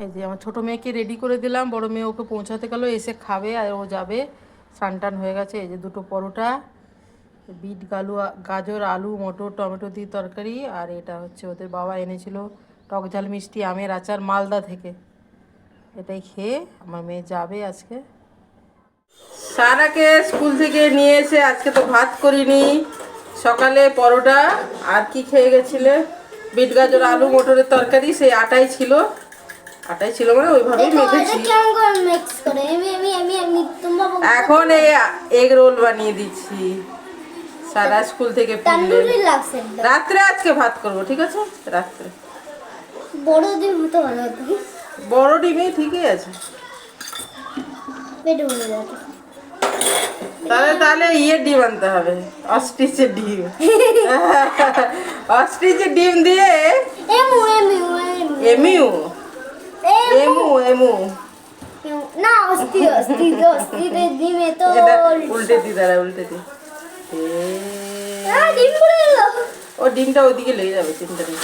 এই যে আমার ছোটো মেয়েকে রেডি করে দিলাম, বড় মেয়ে ওকে পৌঁছাতে গেলো, এসে খাবে আর ও যাবে। স্নান টান হয়ে গেছে। এই যে দুটো পরোটা, বিট গাজর আলু মটর টমেটো দিয়ে তরকারি, আর এটা হচ্ছে ওদের বাবা এনেছিল টক ঝাল মিষ্টি আমের আচার মালদা থেকে। এটাই খেয়ে আমার মেয়ে যাবে আজকে। সারাকে স্কুল থেকে নিয়ে এসে আজকে তো ভাত করিনি, সকালে পরোটা আর কি খেয়ে গেছিলে, বিট গাজর আলু মটরের তরকারি, সেই আটাই ছিল মানে ওইভাবেই মেখেছি। এখন এই এগ রোল বানিয়ে দিচ্ছি সারা স্কুল থেকে ফিরলে। রাত্রে আজকে ভাত করব, ঠিক আছে? রাত্রে বড় ডিম হতে ভালো হতো। বড় ডিমই ঠিকই আছে। তাহলে ইয়ে ডিম আনতে হবে, অস্ট্রিচের ডিম। অস্ট্রিচের ডিম দিয়ে এমিউ না ডিমে তো উল্টে দি, দাঁড়া উল্টে দি। ডিম পড়ে গেল। ও ডিমটা ওইদিকে লেগে যাবে, চিন্তা নেই।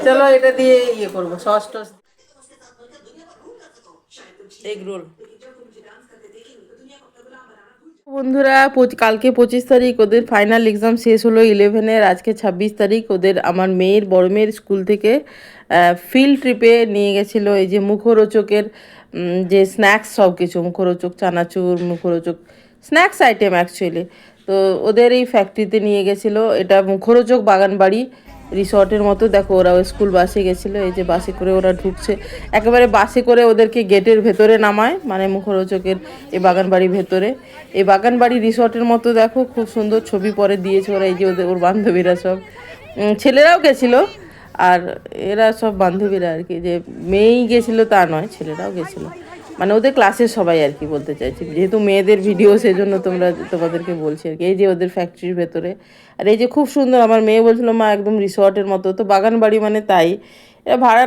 চলো এটা দিয়ে ইয়ে করবো, সস টস। Egg roll. বন্ধুরা কালকে 25 তারিখ ওদের ফাইনাল এক্সাম শেষ হলো 11-এর। আজকে 26 তারিখ। ওদের আমার মেয়ের বড় মেয়ের স্কুল থেকে ফিল্ড ট্রিপে নিয়ে গেছিলো। এই যে মুখরোচকের যে স্ন্যাক্স, সব কিছু মুখরোচক, চানাচুর, মুখরোচক স্ন্যাক্স আইটেম অ্যাকচুয়ালি। তো ওদের এই ফ্যাক্টরিতে নিয়ে গেছিলো। এটা মুখরোচক বাগানবাড়ি রিসর্টের মতো। দেখো ওরা স্কুল বাসে গেছিলো, এই যে বাসে করে ওরা ঢুকছে, একেবারে বাসে করে ওদেরকে গেটের ভেতরে নামায়, মানে মুখরোচকের এই বাগানবাড়ির ভেতরে। এই বাগানবাড়ি রিসর্টের মতো দেখো, খুব সুন্দর ছবি পরে দিয়েছে ওরা। এই যে ওর বান্ধবীরা সব, ছেলেরাও গেছিলো, আর এরা সব বান্ধবীরা আর কি, যে মেয়েই গেছিলো তা নয়, ছেলেরাও গেছিলো, মানে ওদের ক্লাসের সবাই আর কি বলতে চাইছি, যেহেতু মেয়েদের ভিডিও সেজন্য তোমাদেরকে বলছি আর কি। এই যে ওদের ফ্যাক্টরির ভেতরে, আর এই যে খুব সুন্দর, আমার মেয়ে বলছিল মা একদম রিসর্টের মতো। তো বাগান বাড়ি মানে তাই। এটা ভাড়া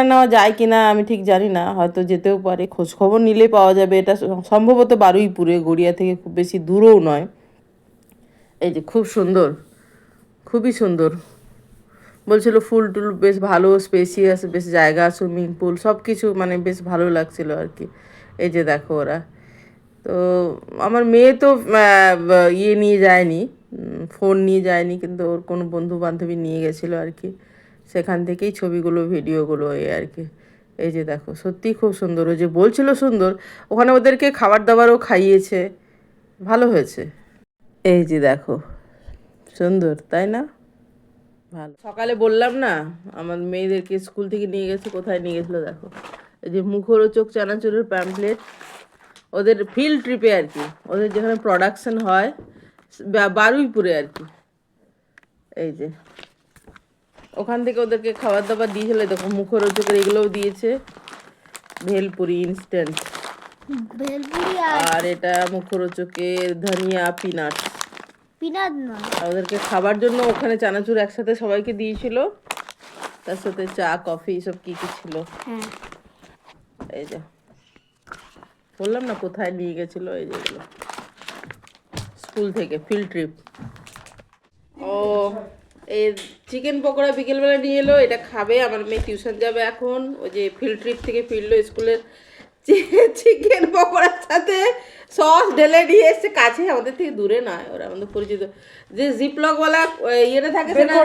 নেওয়া যায় কি না আমি ঠিক জানি না, হয়তো যেতেও পারে, খোঁজখবর নিলে পাওয়া যাবে। এটা সম্ভবত বারুইপুরে, গড়িয়া থেকে খুব বেশি দূরও নয়। এই যে খুব সুন্দর, খুবই সুন্দর। বলছিল ফুল টুল বেশ ভালো, স্পেসিয়াস, বেশ জায়গা, সুইমিং পুল সব কিছু, মানে বেশ ভালো লাগছিল আর কি। এই যে দেখো ওরা। তো আমার মেয়ে তো ইয়ে নিয়ে যায়নি, ফোন নিয়ে যায়নি, কিন্তু ওর কোনো বন্ধু বান্ধবী নিয়ে গেছিলো আর কি। সেখান থেকেই ছবিগুলো ভিডিওগুলো এই আর কি। এই যে দেখো সত্যিই খুব সুন্দর। ও যে বলছিল সুন্দর, ওখানে ওদেরকে খাবার দাবারও খাইয়েছে, ভালো হয়েছে। এই যে দেখো সুন্দর, তাই না? ভালো। সকালে বললাম না আমার মেয়েদেরকে স্কুল থেকে নিয়ে গেছে, কোথায় নিয়ে গেছিলো দেখো, এই যে মুখরোচক চানাচুরের প্যাম্পলেট, ওদের ফিল্ড ট্রিপে আর কি, ওদের যেখানে প্রোডাকশন হয় বারুইপুরে আর কি। এই যে ওখান থেকে ওদেরকে খাবার দাবার দিয়েছিল, দেখো মুখরোচকের এগুলোও দিয়েছে, ভেলপুরি ইনস্ট্যান্ট, আর এটা মুখরোচকের ধনিয়া পিনাট নয়, ওদেরকে খাবার জন্য ওখানে চানাচুর একসাথে সবাইকে দিয়েছিল, তার সাথে চা কফি সব কি কি ছিল। এই যে বললাম না কোথায় নিয়ে গেছিল, এই যেগুলো স্কুল থেকে ফিল্ড ট্রিপ। ও এই চিকেন পকোড়া বিকেলবেলা নিয়ে এলো, এটা খাবে। আমার মেয়ে টিউশন যাবে এখন। ওই যে ফিল্ড ট্রিপ থেকে ফিরলো স্কুলের, চিকেন পকোড়ার সাথে সস ঢেলে নিয়ে এসছে, কাছে আমাদের থেকে দূরে নয়, ওরা আমাদের পরিচিত। যে জিপলকওয়ালা ইয়েটা থাকে সেটা,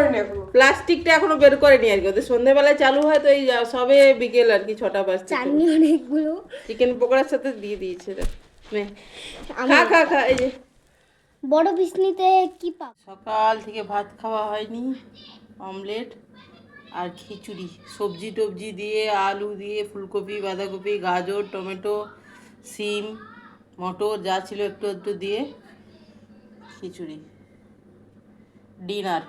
প্লাস্টিকটা এখনো বের করেনি আর কি। ওদের সন্ধ্যেবেলায় চালু হয়, তো এই সবে বিকেল আর কি 6টা বাজছে। অনেকগুলো চিকেন পকোড়ার সাথে দিয়ে দিয়েছে। খা এই যে বড় পিস নিতে কি পাব। সকাল থেকে ভাত খাওয়া হয়নি, অমলেট আর খিচুড়ি, সবজি টবজি দিয়ে, আলু দিয়ে, ফুলকপি বাঁধাকপি গাজর টমেটো সিম মটর যা ছিল একটু একটু দিয়ে খিচুড়ি, ডিনার।